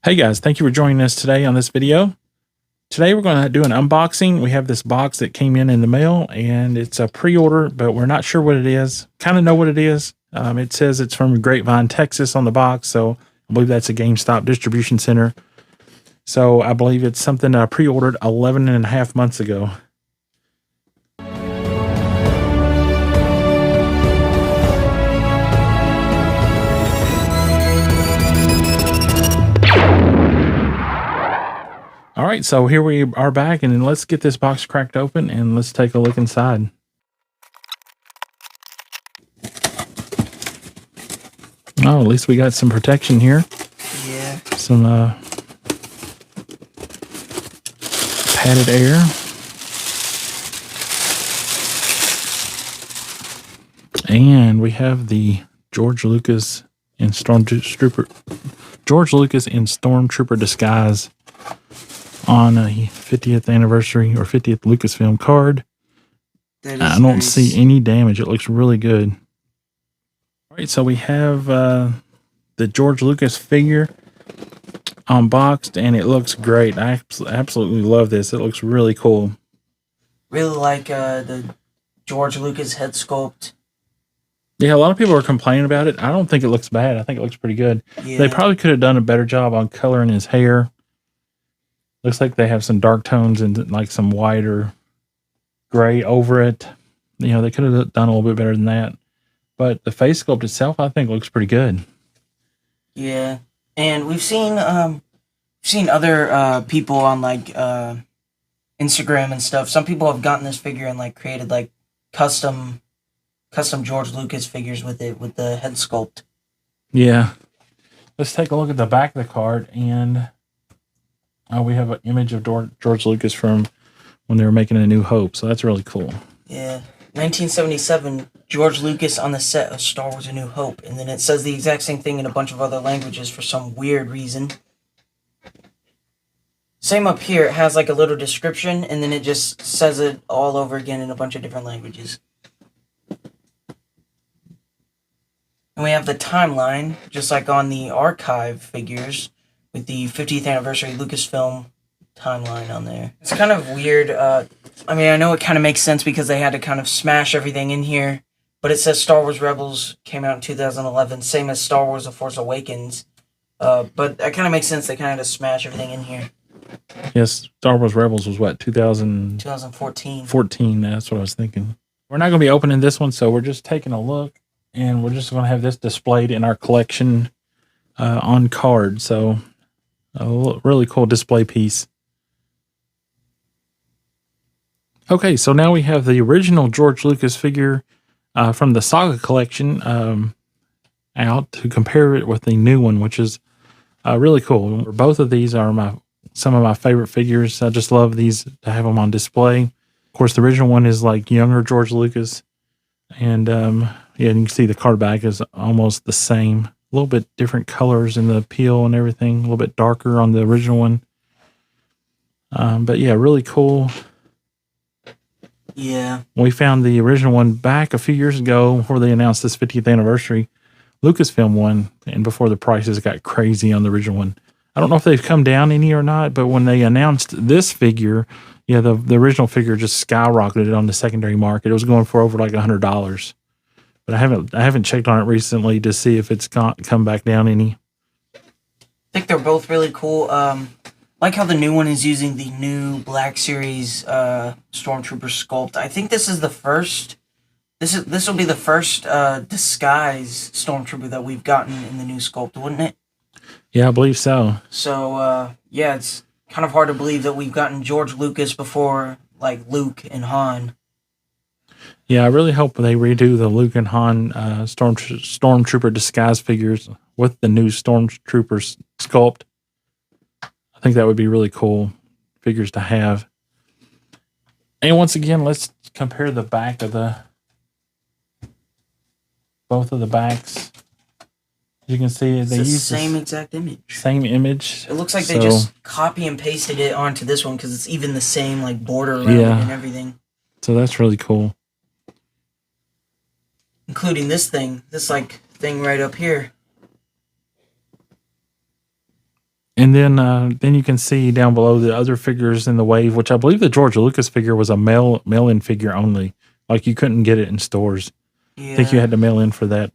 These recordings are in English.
Hey guys, thank you for joining us today on this video. Today we're going to do an unboxing. We have this box that came in the mail and it's a pre-order, but we're not sure what it is. Kind of know what it is. It says it's from Grapevine, Texas on the box, so I believe that's a GameStop distribution center. So I believe it's something I pre-ordered 11 and a half months ago. All right, so here we are back, and let's get this box cracked open and let's take a look inside. Oh, at least we got some protection here. Yeah. Some padded air. And we have the George Lucas in Stormtrooper Disguise on a 50th anniversary or 50th Lucasfilm card. I don't see any damage. It looks really good. All right, so we have the George Lucas figure unboxed, and it looks great. I absolutely love this. It looks really cool. Really like the George Lucas head sculpt. Yeah, a lot of people are complaining about it. I don't think it looks bad. I think it looks pretty good. Yeah. They probably could have done a better job on coloring his hair. Looks like they have some dark tones and like some white or gray over it. You know, they could have done a little bit better than that. But the face sculpt itself, I think, looks pretty good. Yeah, and we've seen other people on like Instagram and stuff. Some people have gotten this figure and like created like custom George Lucas figures with it, with the head sculpt. Yeah. Let's take a look at the back of the card, and we have an image of George Lucas from when they were making A New Hope, so that's really cool. Yeah. 1977, George Lucas on the set of Star Wars A New Hope, and then it says the exact same thing in a bunch of other languages for some weird reason. Same up here, it has like a little description, and then it just says it all over again in a bunch of different languages. And we have the timeline, just like on the archive figures, with the 50th anniversary Lucasfilm timeline on there. It's kind of weird. I mean, I know it kind of makes sense because they had to kind of smash everything in here, but it says Star Wars Rebels came out in 2011, same as Star Wars The Force Awakens. But that kind of makes sense. They kind of had to smash everything in here. Yes, Star Wars Rebels was what, 2014. 14, that's what I was thinking. We're not going to be opening this one, so we're just taking a look, and we're just going to have this displayed in our collection on card. So a really cool display piece. Okay, so now we have the original George Lucas figure from the Saga Collection out to compare it with the new one, which is really cool. Both of these are some of my favorite figures. I just love these to have them on display. Of course, the original one is like younger George Lucas, and yeah, you can see the card back is almost the same. A little bit different colors in the peel and everything. A little bit darker on the original one, but yeah, really cool. Yeah. We found the original one back a few years ago before they announced this 50th anniversary Lucasfilm one, and before the prices got crazy on the original one. I don't know if they've come down any or not, but when they announced this figure, yeah, the original figure just skyrocketed on the secondary market. It was going for over like $100. But I haven't checked on it recently to see if it's come back down any. I think they're both really cool. Like how the new one is using the new Black Series Stormtrooper sculpt. I think this is the first. This will be the first disguise Stormtrooper that we've gotten in the new sculpt, wouldn't it? Yeah, I believe so. So yeah, it's kind of hard to believe that we've gotten George Lucas before like Luke and Han. Yeah, I really hope they redo the Luke and Han Stormtrooper disguise figures with the new Stormtrooper sculpt. I think that would be really cool figures to have. And once again, let's compare the back of both of the backs. As you can see, they use the same exact image. Same image. It looks like they just copy and pasted it onto this one because it's even the same like border around it and everything. So that's really cool. Including this thing right up here. And then you can see down below the other figures in the wave, which I believe the George Lucas figure was a mail-in figure only. Like you couldn't get it in stores. Yeah. I think you had to mail in for that.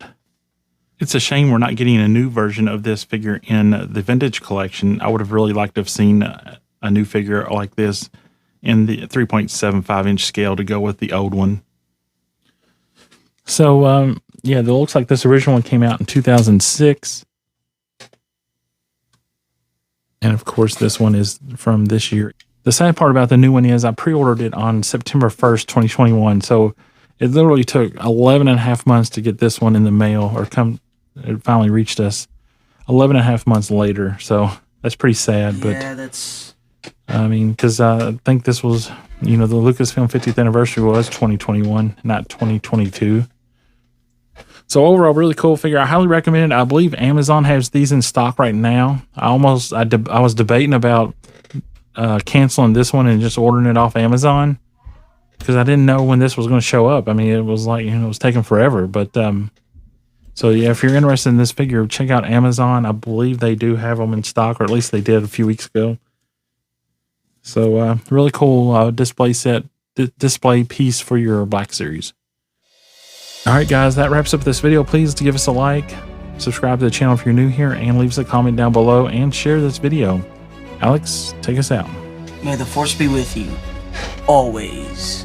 It's a shame we're not getting a new version of this figure in the vintage collection. I would have really liked to have seen a new figure like this in the 3.75 inch scale to go with the old one. So, yeah, it looks like this original one came out in 2006. And of course, this one is from this year. The sad part about the new one is I pre-ordered it on September 1st, 2021. So it literally took 11 and a half months to get this one in the mail, or it finally reached us 11 and a half months later. So that's pretty sad. Yeah, that's... I mean, because I think this was, the Lucasfilm 50th anniversary was 2021, not 2022. So overall, really cool figure. I highly recommend it. I believe Amazon has these in stock right now. I was debating about canceling this one and just ordering it off Amazon because I didn't know when this was going to show up. I mean, it was like, it was taking forever. But so yeah, if you're interested in this figure, check out Amazon. I believe they do have them in stock, or at least they did a few weeks ago. So really cool display piece for your Black Series. All right, guys, that wraps up this video. Please give us a like, subscribe to the channel if you're new here, and leave us a comment down below and share this video. Alex, take us out. May the Force be with you, always.